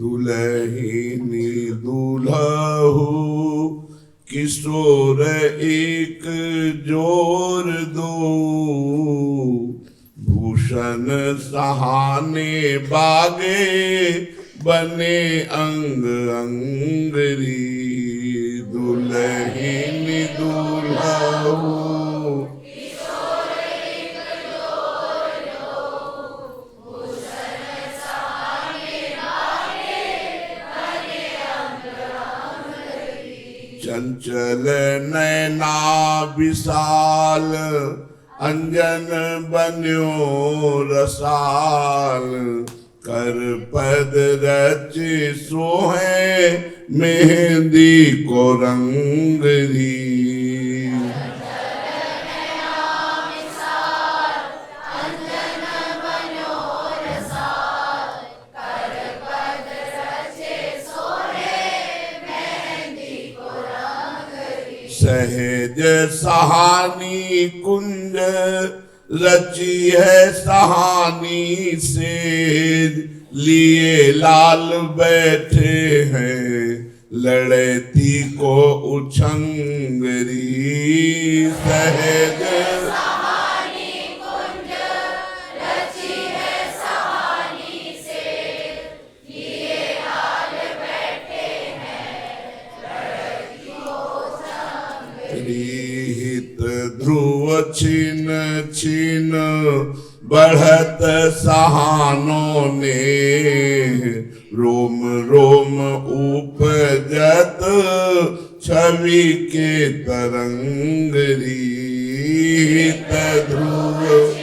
दुल्हिनी दुल्हू किशोर एक जोर दो, भूषण सहाने बागे बने अंग अंगरी। दुल्हिनी दुल्हू चंचल नैना विशाल अंजन बन्यो रसाल, कर पद रच सोहे मेहंदी को रंगरी। सहज सहानी कुंज रची है सहानी से, लिए लाल बैठे हैं लड़ती को उछंगरी। सहज हित ध्रुव छिन छिन बढ़त सहानों ने, रोम रोम उपजत छवि के तरंगरी। हित ध्रुव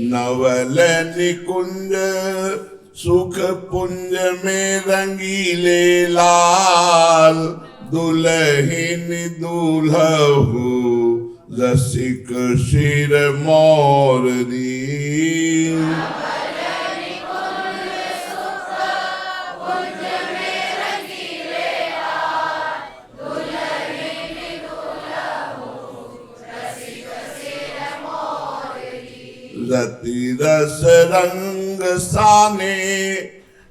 नवल निकुंज सुख पुंज में रंगीले लाल, दुल्हिन दुल्हू रसिक शिर मोरनी। रति रस रंग साने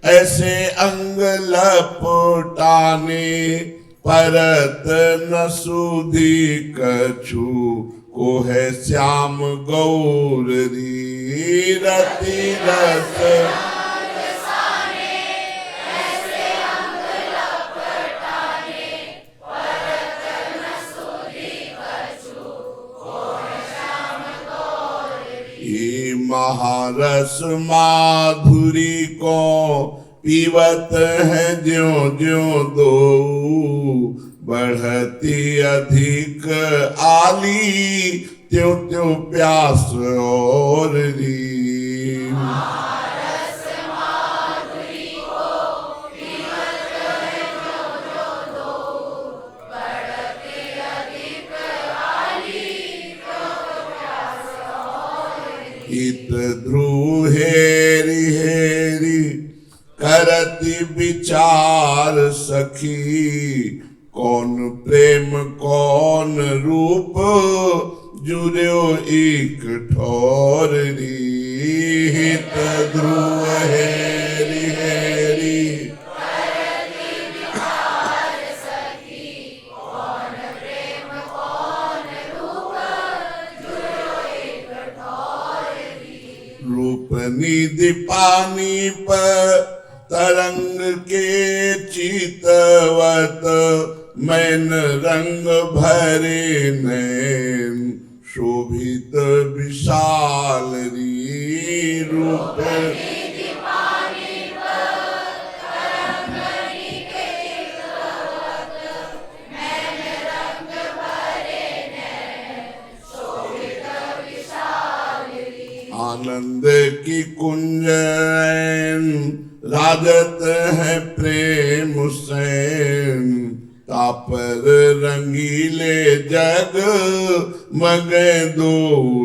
ऐसे अंग लपटाने, परत न सुधी कछु को है श्याम गौरी। रति रस महारस माधुरी को पीवत है ज्यों ज्यों दो, बढ़ती अधिक आली त्यों त्यों प्यास और री। हित ध्रुव हेरी हेरी करती विचार सखी, कौन प्रेम कौन रूप जुड़ो एक ठोररी। हित ध्रुव हेरी हेरी रूप निधि पानी पर तरंग के चितवत, मैन रंग भरे नैन शोभित विशाल री। रूप आनंद की कुंजन राजत है प्रेम सैन, तापर रंगीले जग मगे दो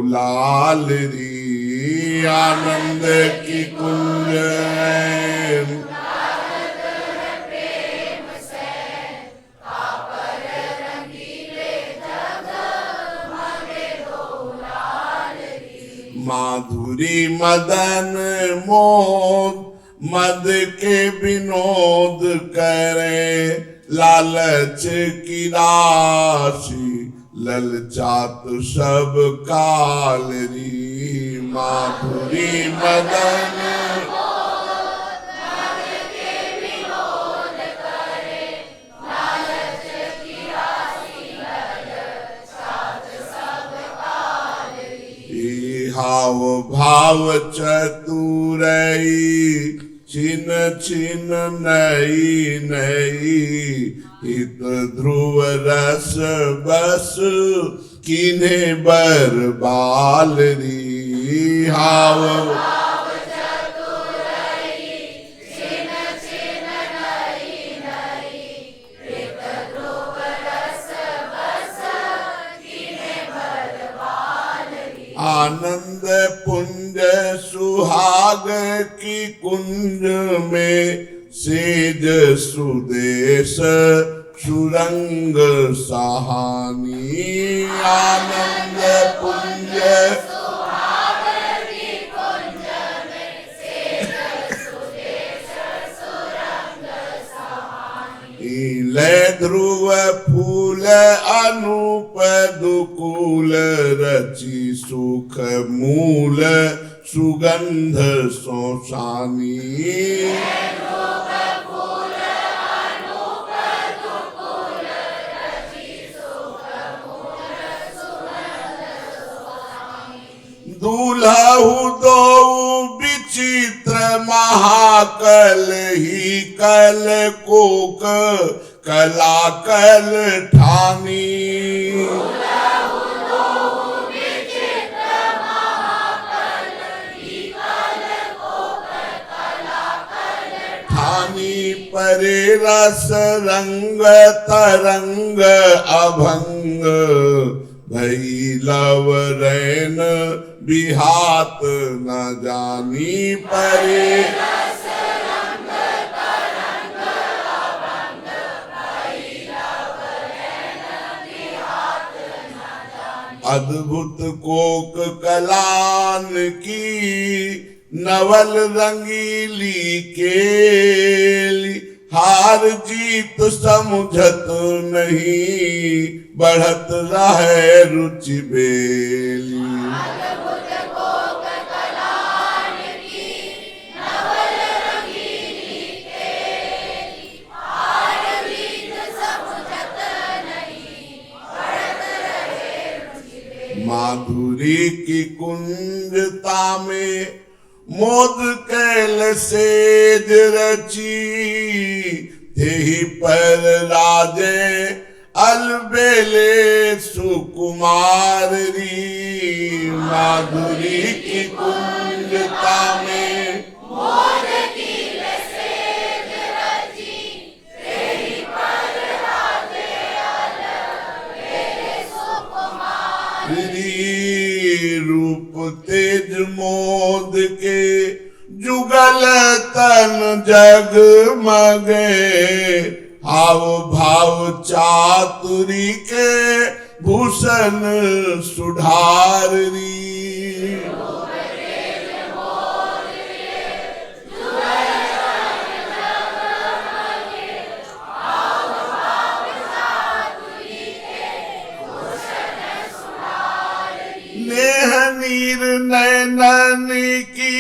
लाल री। आनंद की कुंजन माधुरी मदन मोद मद के विनोद करे, लालच की राशि ललचात सब कालरी। माधुरी मदन हाव भाव चतुरई, छिन छिन नई नई, हित ध्रुव रस बस किन्हे बरबालरी। हाव आनंद पुंज सुहाग की कुंज में, सेज सुदेश सुरंग सहानी। आनंद पुंज सुहाग की कुंज में, सेज सुदेश सुरंग सहानी। ले ध्रुव फूल अनूप दुकूल, रचि सुख मूल सुगंध सोसानी। दूल्हु दो विचित्र महाकल ही कल कोक कला कल ठानी। ठानी परे रस रंग तरंग अभंग, भई लव रैन बिहात न जानी। परे रस रंग तरंग अभंग, भई लव रैन बिहात न जानी। अद्भुत कोक कलान की नवल रंगीली केली, हार जीत समुझत नहीं, बढ़त रहे रुचि बेली। अद्भुत कोक कलान की नवल रंगीली केली, हार जीत समुझत नहीं, बढ़त रहे रुचि बेली। माधुरी की कुंजता में मोद कैल सेज रची, तेहि पर राजे अलबेले सुकुमारी। माधुरी की कुंजता में मोद कैल सेज रची, तेहि पर राजे अलबेले सुकुमारी। रूप तेज मोद के जुगल तन जगमगे, हाव भाव चातुरी के भूषण सुधारी। नीर नैनन की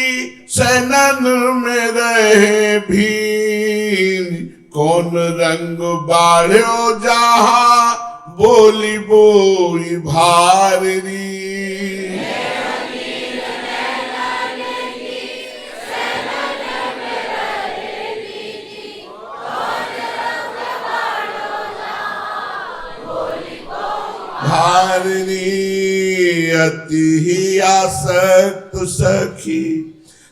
सनन में रहे भीन, कौन रंग बाढ़ो जहाँ बोली बोई भारी। भारी अति ही आसक्त सखी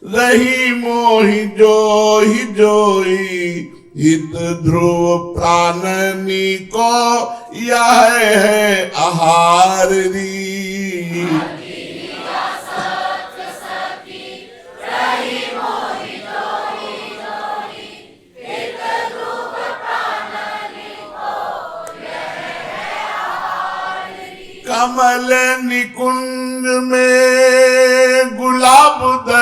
रही मोहि जोहि जोई, हित ध्रुव प्राणनी को यह है आहारी। कमल निकुंज में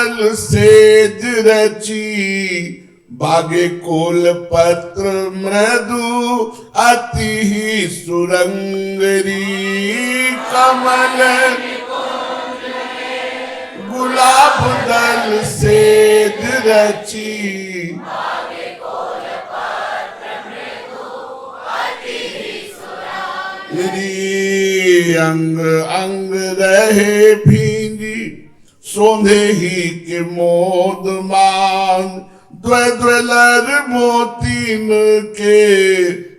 बदल सेज रची बागे कोल पत्र मृदु अति ही सुरंगरी कमल गुलाब दल सेज रची अंग अंग रहे भींजी सोंधे ही के मोद मान द्वैद्वलर मोतीन के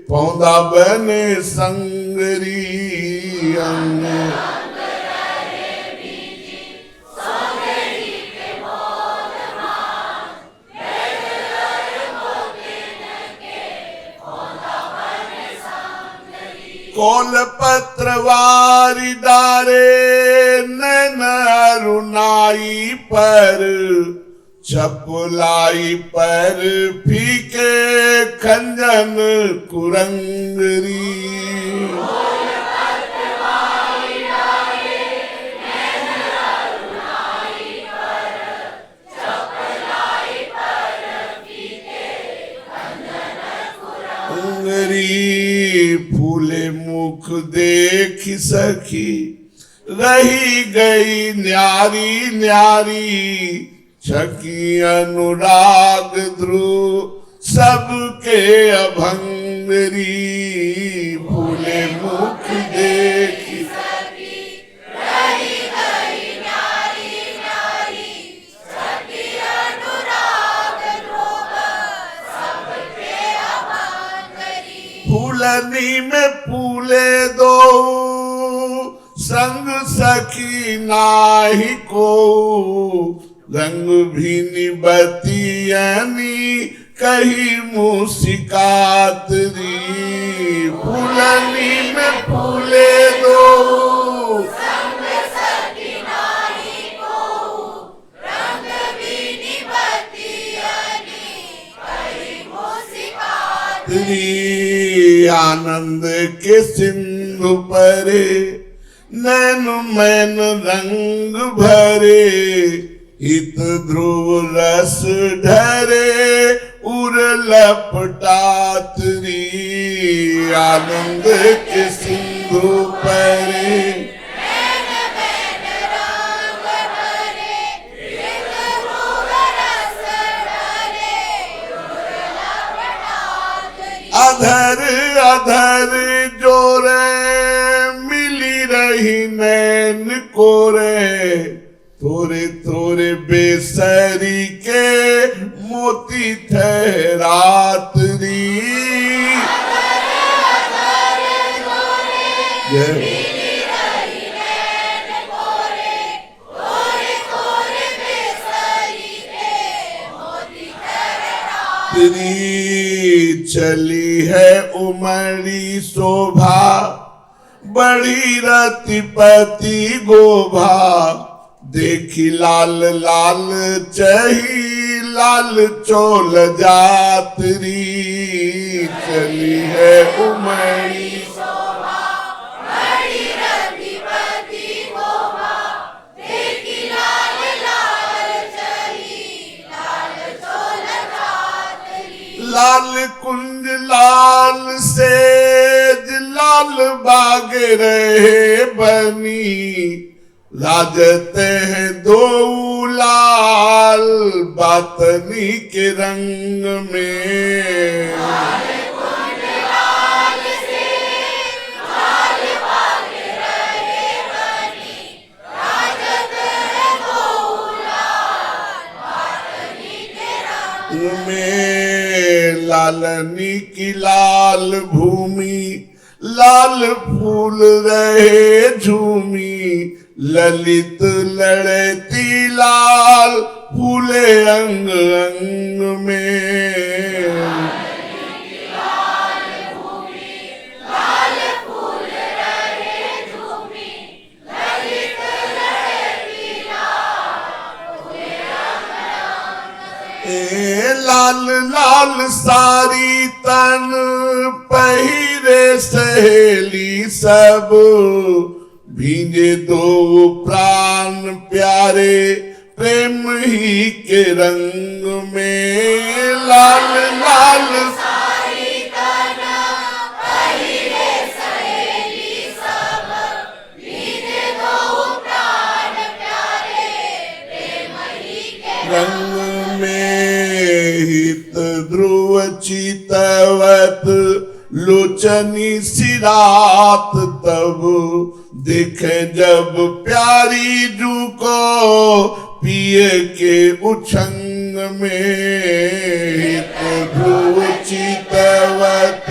पौधा बने संगरी अंग कोल पत्र वारी डारे नैन अरुणाई पर चपलाई पर फीके खंजन कुरंगरी फूले मुख देख सखी रही गई न्यारी न्यारी छकी अनुराग ध्रुव सबके अभंगरी फूले मुख देख फूलनी में फूले दो संग सखी नाही को रंग भी निबतियनी कही मुस्कातरी फूलनी में फूले दो आनंद के सिंधु परे नैन मैन रंग भरे हित ध्रुव रस ढरे उर लपटातरी आनंद के सिंधु परे अधर अधर जोरे मिली रही नैन कोरे थोरे थोरे बेसरी के मोती ठहरातरी चली है उमड़ी शोभा बड़ी रतिपति गोभा देखी लाल लाल चही लाल चोल जातरी चली है उमड़ी लाल कुंज लाल सेज लाल बाग रहे बनी राजते हैं दो लाल बातनी के रंग में लालनी की लाल भूमि लाल फूल रहे झूमी ललित लड़ती लाल फूले अंग अंग में लाल लाल सारी तन पहिरे सहेली सब भींगे दो प्राण प्यारे प्रेम ही के रंग में लाल लाल रंग में हित ध्रुव चितवत लोचनी सिरात तब देखे जब प्यारी जू को पिए के उछंग में हित ध्रुव चितवत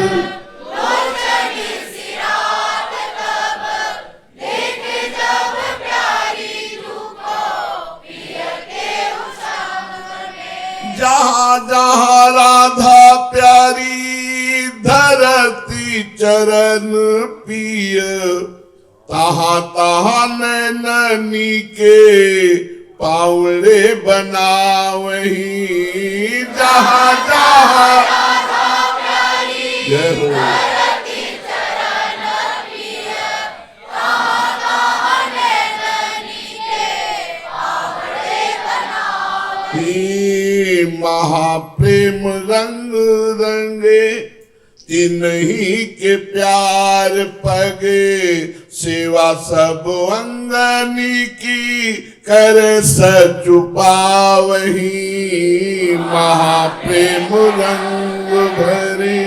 जहाँ जहाँ राधा प्यारी धरती चरण पिय तहाँ तहाँ नैननी के पावड़े बनावही जहाँ जहाँ जय हो महाप्रेम रंग रंगे तिन्ही के प्यार पगे सेवा सब अंगनी की कर सचुपावही महाप्रेम रंग भरे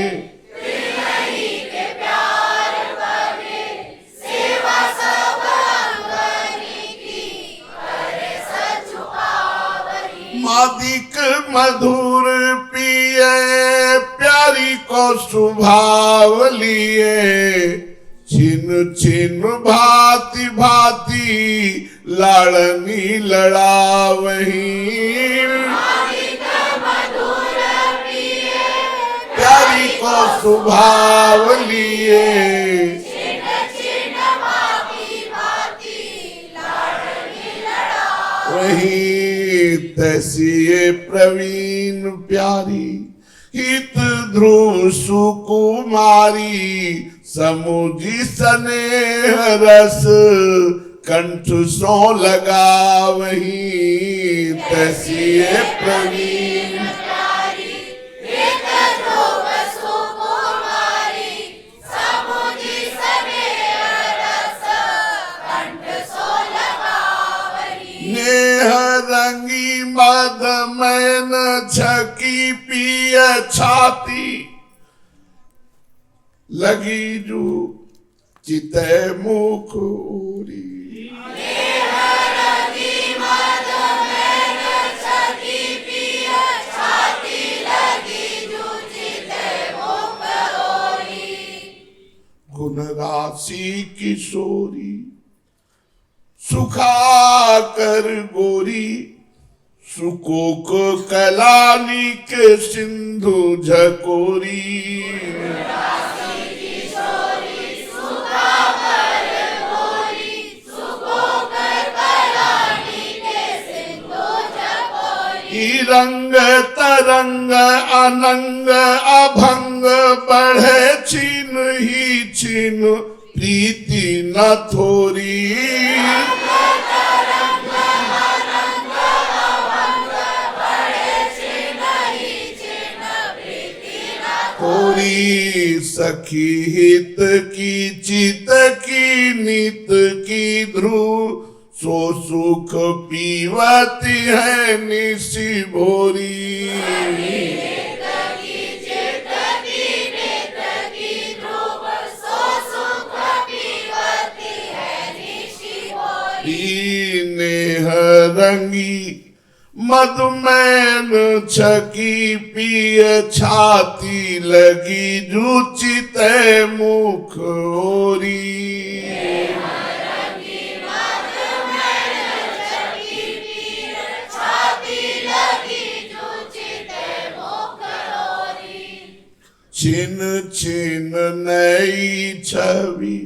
मादिक मधुर पिए प्यारी को सुभाव लिए छिन छिन भांति भांति लाड़नी लड़ावही प्यारी को सुभाव लिए वही तैसी प्रवीण प्यारी हित ध्रुव सुकुमारी समुझी स्नेह रस कंठ सो लगावही तैसी प्रवीण रंगी मद मैन छकी पिय छाती लगी जू चिते मुख उरी गुण राशि किशोरी सुखा कर गोरी सुकोक कलानी के सिंधु झकोरी रंग तरंग अनंग अभंग बढ़े छिन ही छिन प्रीति न थोरी थोरी सखी हित की चित की नित की ध्रुव सो सुख पीवती है निशि भोरी नेह रंगी मधुमैन छकी पिय छाती लगी जुचित मुख ओरी छिन छिन नई छवि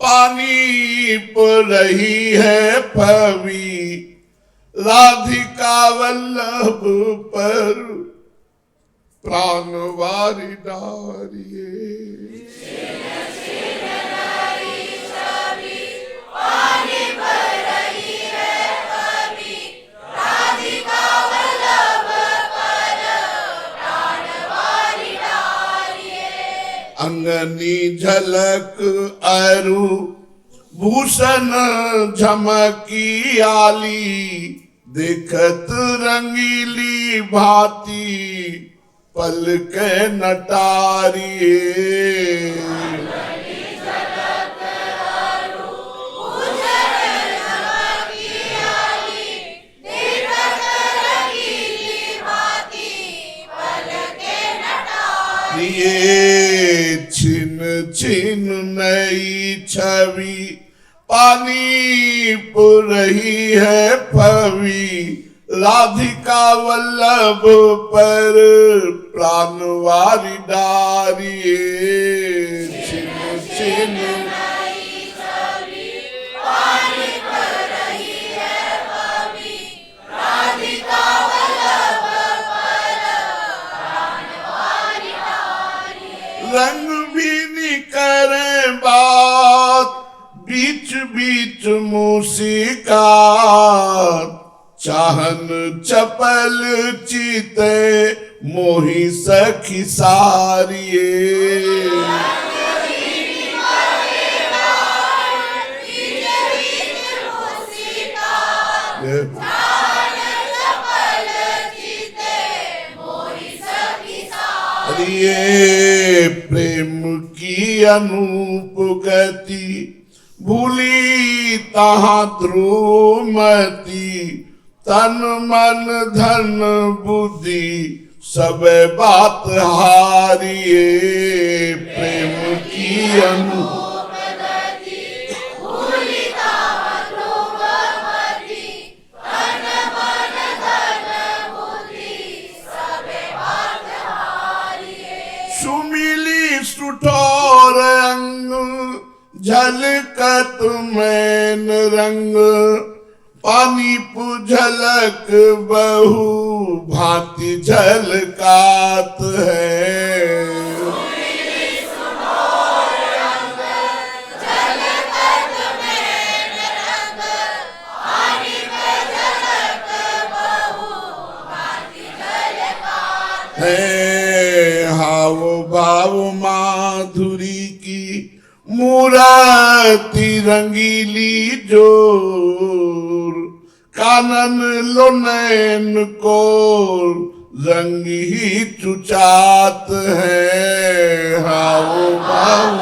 पानी पर रही है पवी राधिका वल्लभ पर प्राणवारी डारिये नयनी झलक अरु भूषण झमकी आली, देखत रंगीली भांति पलक नटारिये। ये छिन छिन नई छवि पानी पुरही है पवी, राधिका वल्लभ पर प्राणवारी डारिये। छिन छिन रंग भी निकरे बात, बीच बीच मुस्कान, चाहन चपल चिते मोही सखी सारिये। ये प्रेम की अनूप गति, भूली तहाँ ध्रुवमती, तन मन धन बुद्धि सब बात हारिये। प्रेम की अनूप सुठोर अंग, झलकत मैन रंग, पानी पुझलक बहु भांति झलकात है। हाव भाव माधुरी की मूर्ति रंगीली जोर, कानन लो नैन को रंग ही चुचात है। हाव भाव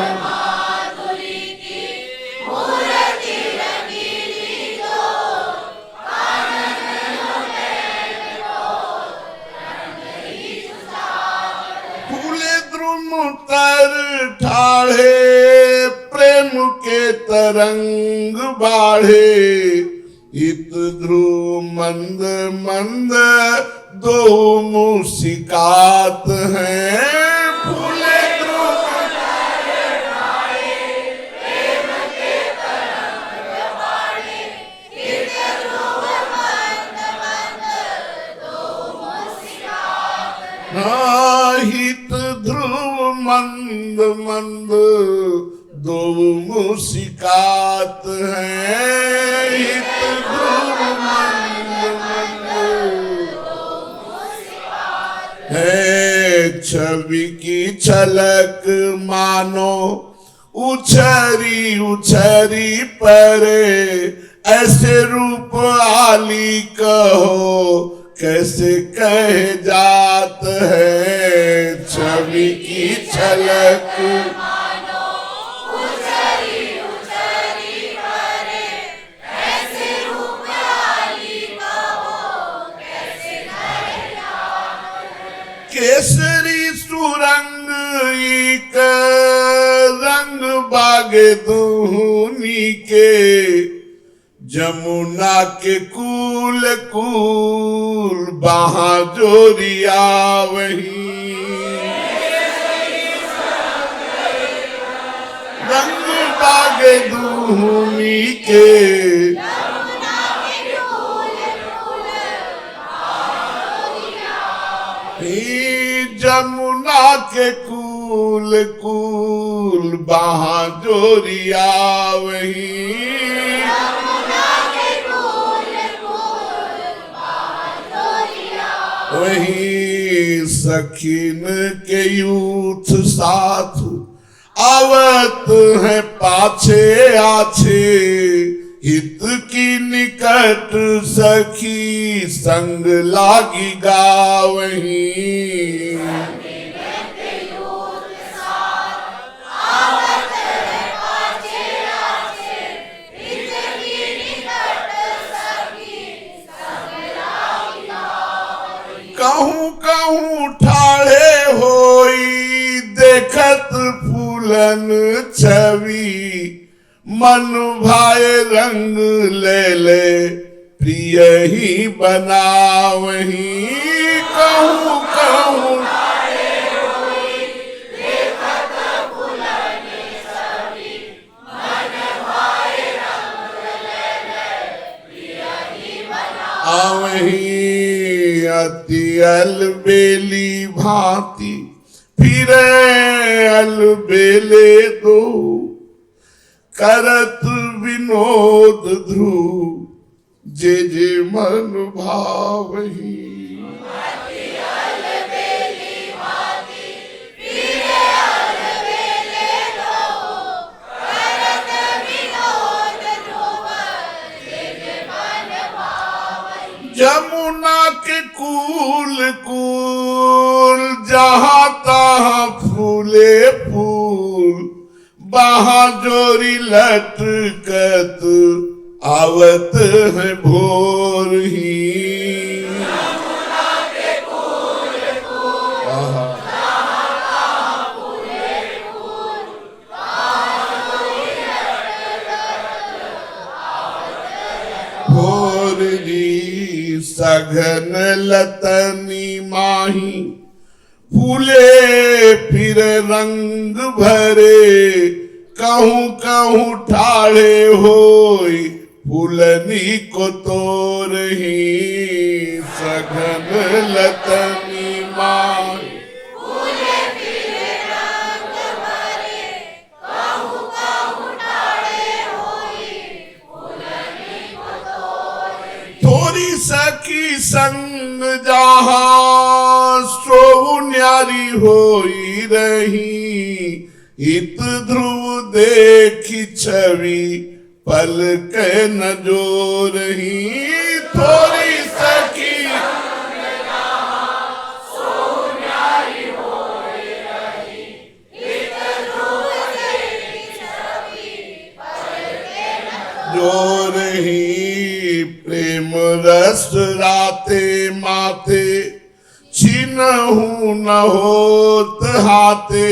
तर ठाढ़े प्रेम के तरंग बाढ़े, इत ध्रुव मंद मंद दो मुस्कात हैं। फूले ध्रुव प्रेम के तरंग बाढ़े, इत ध्रुव मंद मंद दो मुस्कात हैं। हित ध्रुव मंद मंद दो मुस्कात हैं। हित ध्रुव मंद मंद दो मुस्कात है। छवि की छलक मानो उछरी उछरी परे, ऐसे रूप आली कहो कैसे कह जात है। छवि की छलक मानो उछरी उछरी परे, ऐसे रूप आली कहो कैसे कह जात है। केसरी सुरंग एक रंग बागे दूनी के, जमुना के कूल कूल बहादुरिया वही। रंग बागे दूनी के, जमुना के कूल कूल बहादुरिया वही। वही सखीन के यूथ साथ आवत है पाछे आछे, हित की निकट सखी संग लागी गावही। कहूँ कहूँ ठाड़े होई देखत फूलन छवि, मन भाए रंग ले ले प्रिय ही बनावही। कहूँ कहूँ आवही, अति अलबेली भांति फिरे अलबेले दो, करत विनोद ध्रुव जे जे मन भावही। जमुना के कूल कूल जहाँ तहाँ फूले फूल, बहादुरी लटकत आवत है भोर ही। भोर ही सघन लतनी माही, फूले फिर रंग भरे, कहूँ कहूँ ठाड़े होई फूलनी को तोरही। सघन लतनी माही थोड़ी सखी संग जहाँ सो न्यारी होई रही, हित ध्रुव देखी छवि पल के न जो रही। थोड़ी सखी जो रही, प्रेम रस राते माते छीनहु न होत हाथे,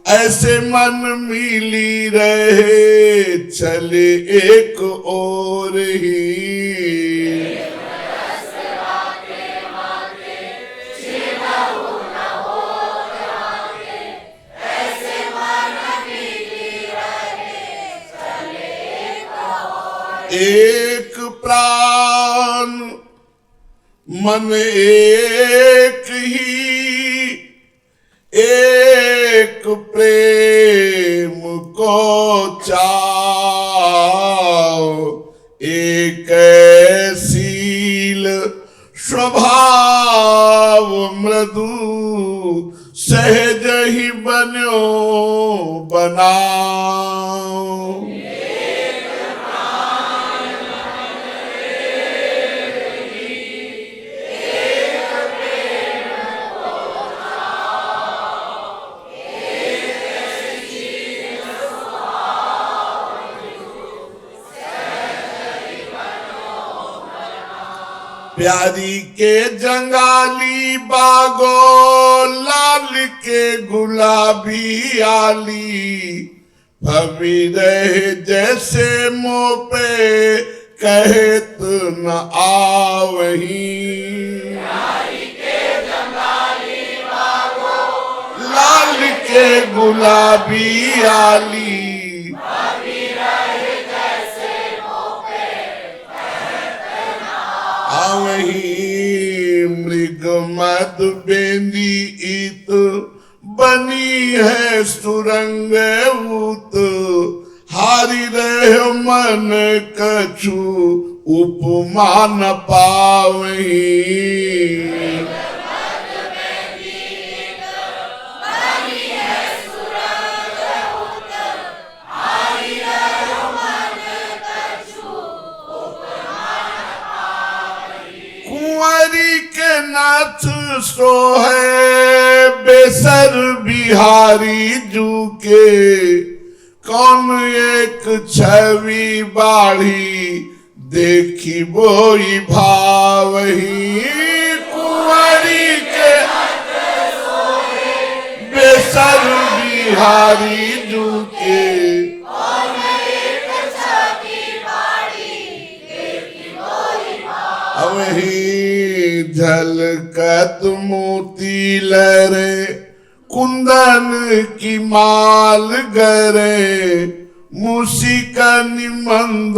ऐसे मन मिली रहे चले एक ओर ही। एक प्राण मन एक ही, एक प्रेम को चाओ, एक शील स्वभाव मृदु, सहज ही बन्यो बनाओ। प्यारी के जंगाली बागो, लाल के गुलाबी आली, भवी रहे जैसे मुँह पे कहत न आवही। प्यारी के जंगाली बागो, लाल के गुलाबी आली, आवही। मृग मद बेंदी इत बनी है सुरंग ऊत, हारी रहे मन कछु उपमा न पावही। सो है बेसर बिहारी जू के, कौन एक छवि बाढ़ी देखी बोई भावही, कुंवरी के बेसर बिहारी जू के, वही झलकत मोती लहरे कुंदन की माल गरे, मुसिकन मंद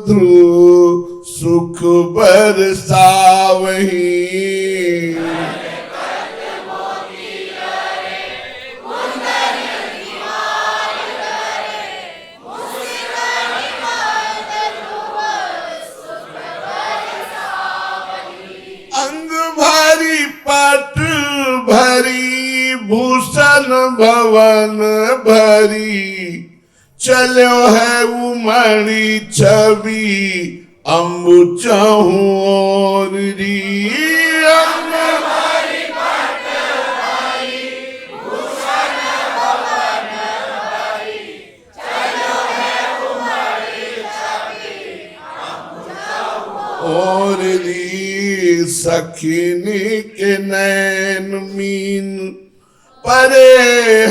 ध्रुव सुख बरसावही, अंग भारी पट भरी भूषण भवन भरी, चलो है उमड़ी छवि अम्बु चहु और री, अंग भारी पट भरी भूषण भवन भरी, चलो है उमड़ी छवि अम्बु चहु और री, सखिनी के नैन मीन परे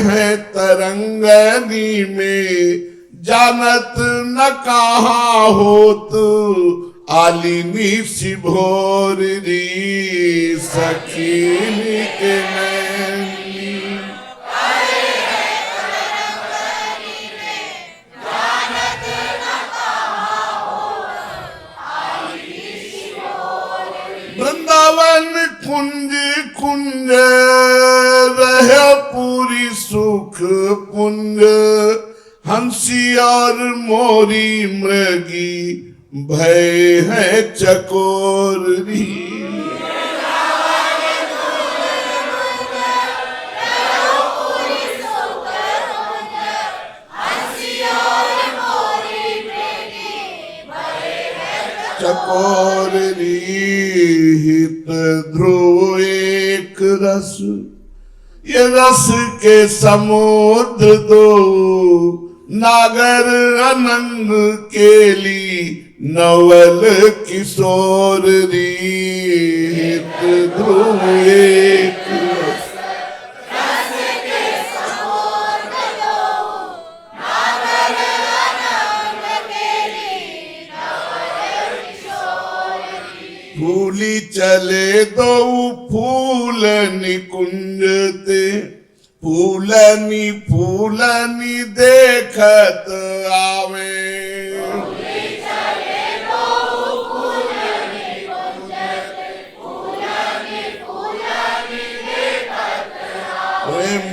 है तरंगनी में, जानत न कहाँ होत आलिनी सी भोर री, सखिनी के नैन मीन परे है तरंगनी में, जानत न कहाँ होत आलिनी सी भोर री, वृंदावन कुंज कुंज रहे पूरी सुख पुंज, हंसी और मोरी मृगी भय है चकोरी, चकोरी हित ध्रुव एक रस, ये रस के समुद्र दो, नागर अनंग केली नवल किशोर री, हित ध्रुव एक रस, फूली चले दो फूल निकुंजते, फूलनी फूलनी देखत आवे,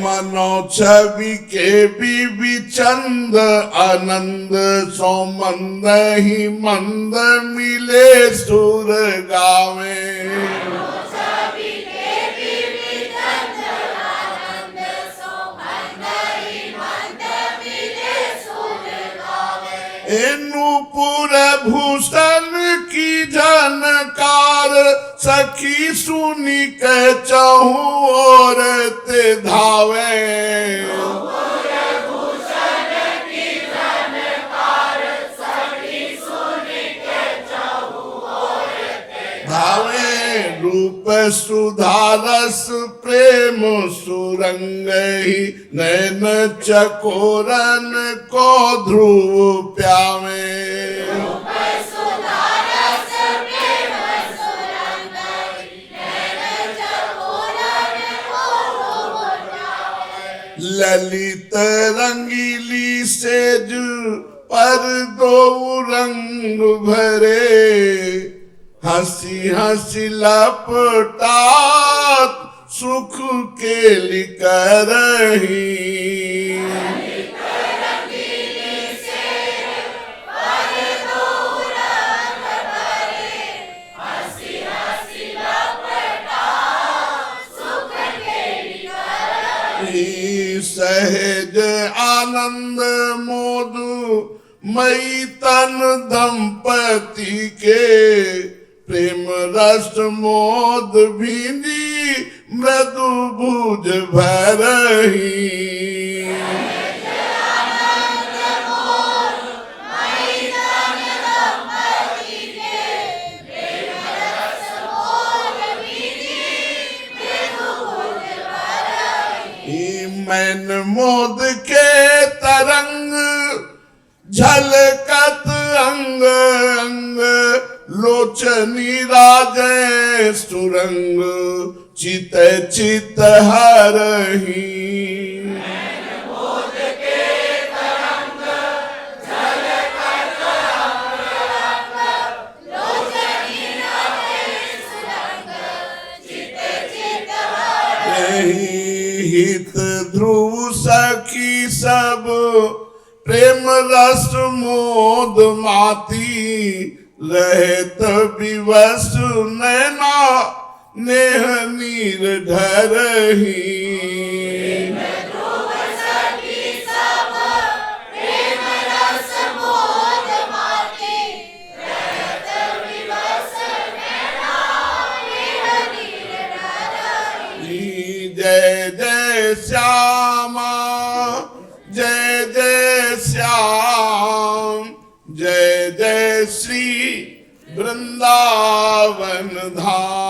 मनो छवि के बीबी चंद आनंद सो मंद ही मंद मिले सुर गावे, नूपुर भूषण की जानकार, सखी सुनी के चहु और ते धावे, धावे रूप सुधारस प्रेम सुरंग ही, नैन चकोरन को ध्रुव प्यावे, ललित रंगीली सेज पर दो रंग भरे, हंसी हंसी लपटात सुख के लिकर रही, सहज आनंद मोदु मई तन दंपति के, प्रेम रस मोद भींजी मृदु भुज भरही। मैन मोद के तरंग झलकत अंग अंग लोचनी राजय सुरंग चित चित हरही। हित ध्रुव सखी सब प्रेम रस मोद माती रहत विवश नैना नेह नीर ढरही। जय जय श्यामा जय जय श्याम जय जय श्री वृंदावन धाम।